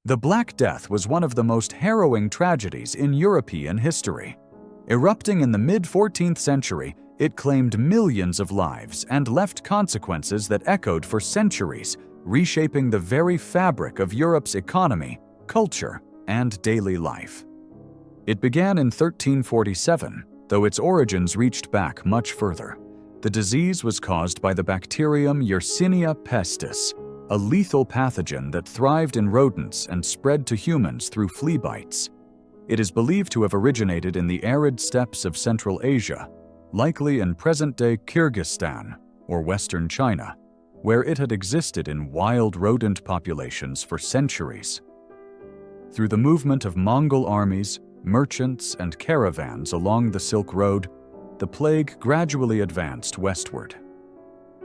The Black Death was one of the most harrowing tragedies in European history. Erupting in the mid-14th century, it claimed millions of lives and left consequences that echoed for centuries, reshaping the very fabric of Europe's economy, culture, and daily life. It began in 1347, though its origins reached back much further. The disease was caused by the bacterium Yersinia pestis, a lethal pathogen that thrived in rodents and spread to humans through flea bites. It is believed to have originated in the arid steppes of Central Asia, likely in present-day Kyrgyzstan or Western China, where it had existed in wild rodent populations for centuries. Through the movement of Mongol armies, merchants, and caravans along the Silk Road, the plague gradually advanced westward.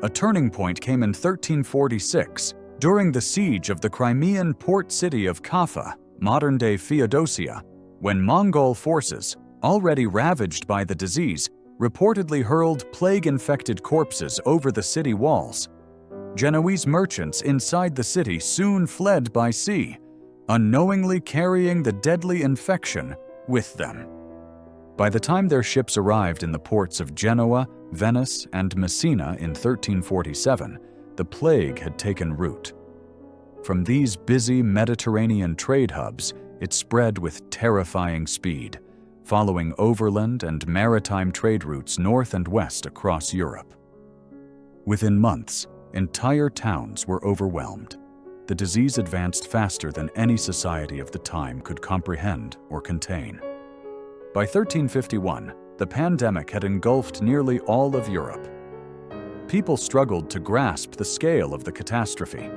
A turning point came in 1346, during the siege of the Crimean port city of Kaffa, modern-day Feodosia, when Mongol forces, already ravaged by the disease, reportedly hurled plague-infected corpses over the city walls. Genoese merchants inside the city soon fled by sea, unknowingly carrying the deadly infection with them. By the time their ships arrived in the ports of Genoa, Venice, and Messina in 1347, the plague had taken root. From these busy Mediterranean trade hubs, it spread with terrifying speed, following overland and maritime trade routes north and west across Europe. Within months, entire towns were overwhelmed. The disease advanced faster than any society of the time could comprehend or contain. By 1351, the pandemic had engulfed nearly all of Europe. People struggled to grasp the scale of the catastrophe.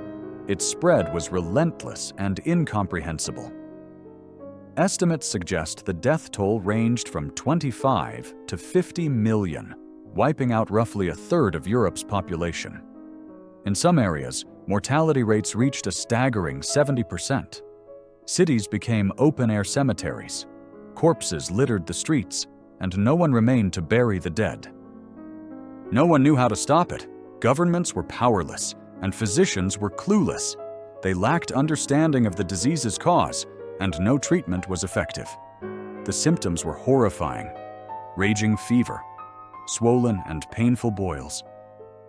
Its spread was relentless and incomprehensible. Estimates suggest the death toll ranged from 25 to 50 million, wiping out roughly a third of Europe's population. In some areas, mortality rates reached a staggering 70%. Cities became open-air cemeteries. Corpses littered the streets, and no one remained to bury the dead. No one knew how to stop it. Governments were powerless, and physicians were clueless. They lacked understanding of the disease's cause, and no treatment was effective. The symptoms were horrifying: raging fever, swollen and painful boils,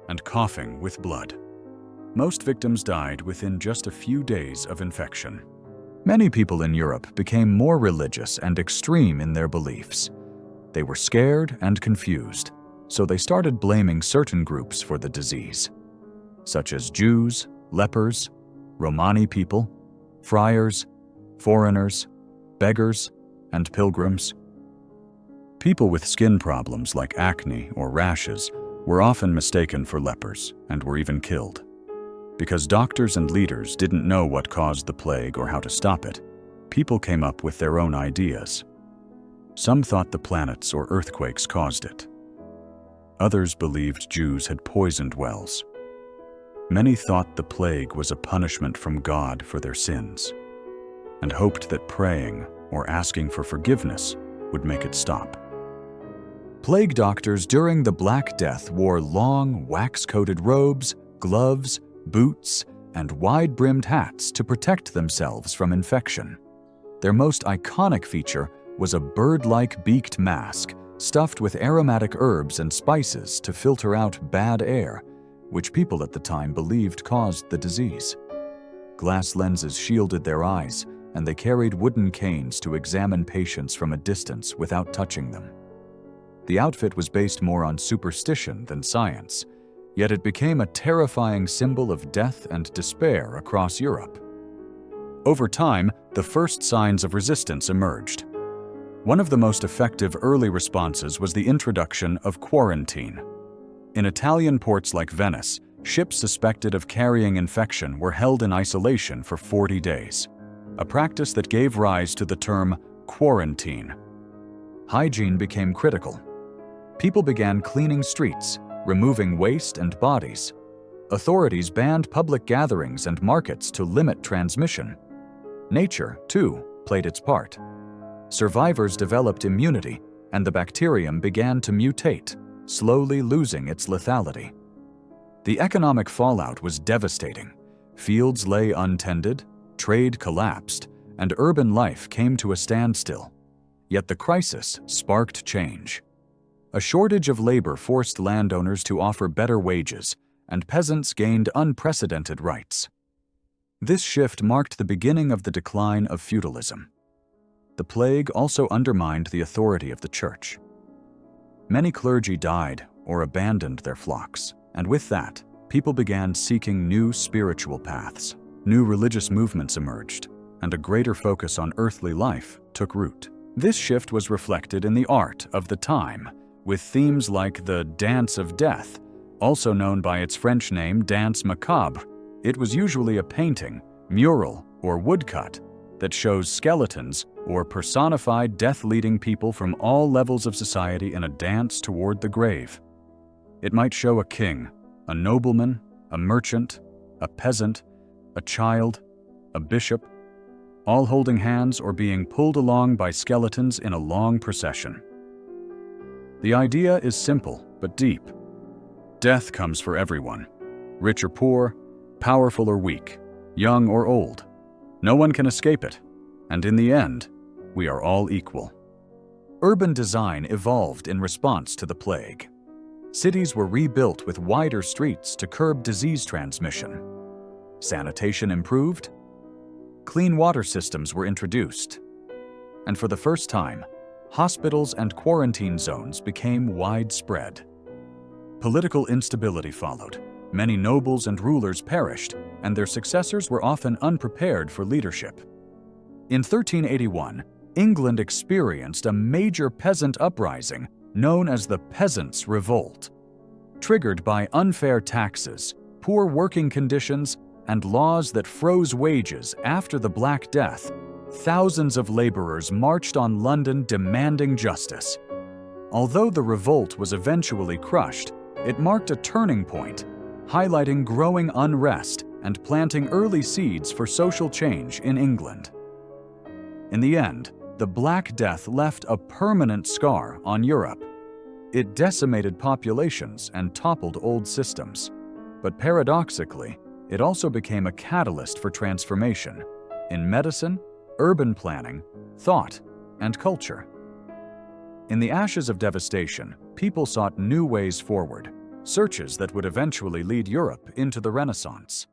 and coughing with blood. Most victims died within just a few days of infection. Many people in Europe became more religious and extreme in their beliefs. They were scared and confused, so they started blaming certain groups for the disease, such as Jews, lepers, Romani people, friars, foreigners, beggars, and pilgrims. People with skin problems like acne or rashes were often mistaken for lepers and were even killed. Because doctors and leaders didn't know what caused the plague or how to stop it, people came up with their own ideas. Some thought the planets or earthquakes caused it. Others believed Jews had poisoned wells. Many thought the plague was a punishment from God for their sins, and hoped that praying or asking for forgiveness would make it stop. Plague doctors during the Black Death wore long, wax-coated robes, gloves, boots, and wide-brimmed hats to protect themselves from infection. Their most iconic feature was a bird-like beaked mask stuffed with aromatic herbs and spices to filter out bad air, which people at the time believed caused the disease. Glass lenses shielded their eyes, and they carried wooden canes to examine patients from a distance without touching them. The outfit was based more on superstition than science, yet it became a terrifying symbol of death and despair across Europe. Over time, the first signs of resistance emerged. One of the most effective early responses was the introduction of quarantine. In Italian ports like Venice, ships suspected of carrying infection were held in isolation for 40 days, a practice that gave rise to the term quarantine. Hygiene became critical. People began cleaning streets, removing waste and bodies. Authorities banned public gatherings and markets to limit transmission. Nature, too, played its part. Survivors developed immunity, and the bacterium began to mutate, slowly losing its lethality. The economic fallout was devastating. Fields lay untended, trade collapsed, and urban life came to a standstill. Yet the crisis sparked change. A shortage of labor forced landowners to offer better wages, and peasants gained unprecedented rights. This shift marked the beginning of the decline of feudalism. The plague also undermined the authority of the church. Many clergy died or abandoned their flocks, and with that, people began seeking new spiritual paths. New religious movements emerged, and a greater focus on earthly life took root. This shift was reflected in the art of the time, with themes like the Dance of Death, also known by its French name Danse Macabre. It was usually a painting, mural, or woodcut that shows skeletons or personified death-leading people from all levels of society in a dance toward the grave. It might show a king, a nobleman, a merchant, a peasant, a child, a bishop, all holding hands or being pulled along by skeletons in a long procession. The idea is simple but deep. Death comes for everyone, rich or poor, powerful or weak, young or old. No one can escape it, and in the end, we are all equal. Urban design evolved in response to the plague. Cities were rebuilt with wider streets to curb disease transmission. Sanitation improved. Clean water systems were introduced. And for the first time, hospitals and quarantine zones became widespread. Political instability followed. Many nobles and rulers perished, and their successors were often unprepared for leadership. In 1381, England experienced a major peasant uprising known as the Peasants' Revolt. Triggered by unfair taxes, poor working conditions, and laws that froze wages after the Black Death, thousands of laborers marched on London demanding justice. Although the revolt was eventually crushed, it marked a turning point, highlighting growing unrest and planting early seeds for social change in England. In the end, the Black Death left a permanent scar on Europe. It decimated populations and toppled old systems. But paradoxically, it also became a catalyst for transformation in medicine, urban planning, thought, and culture. In the ashes of devastation, people sought new ways forward, searches that would eventually lead Europe into the Renaissance.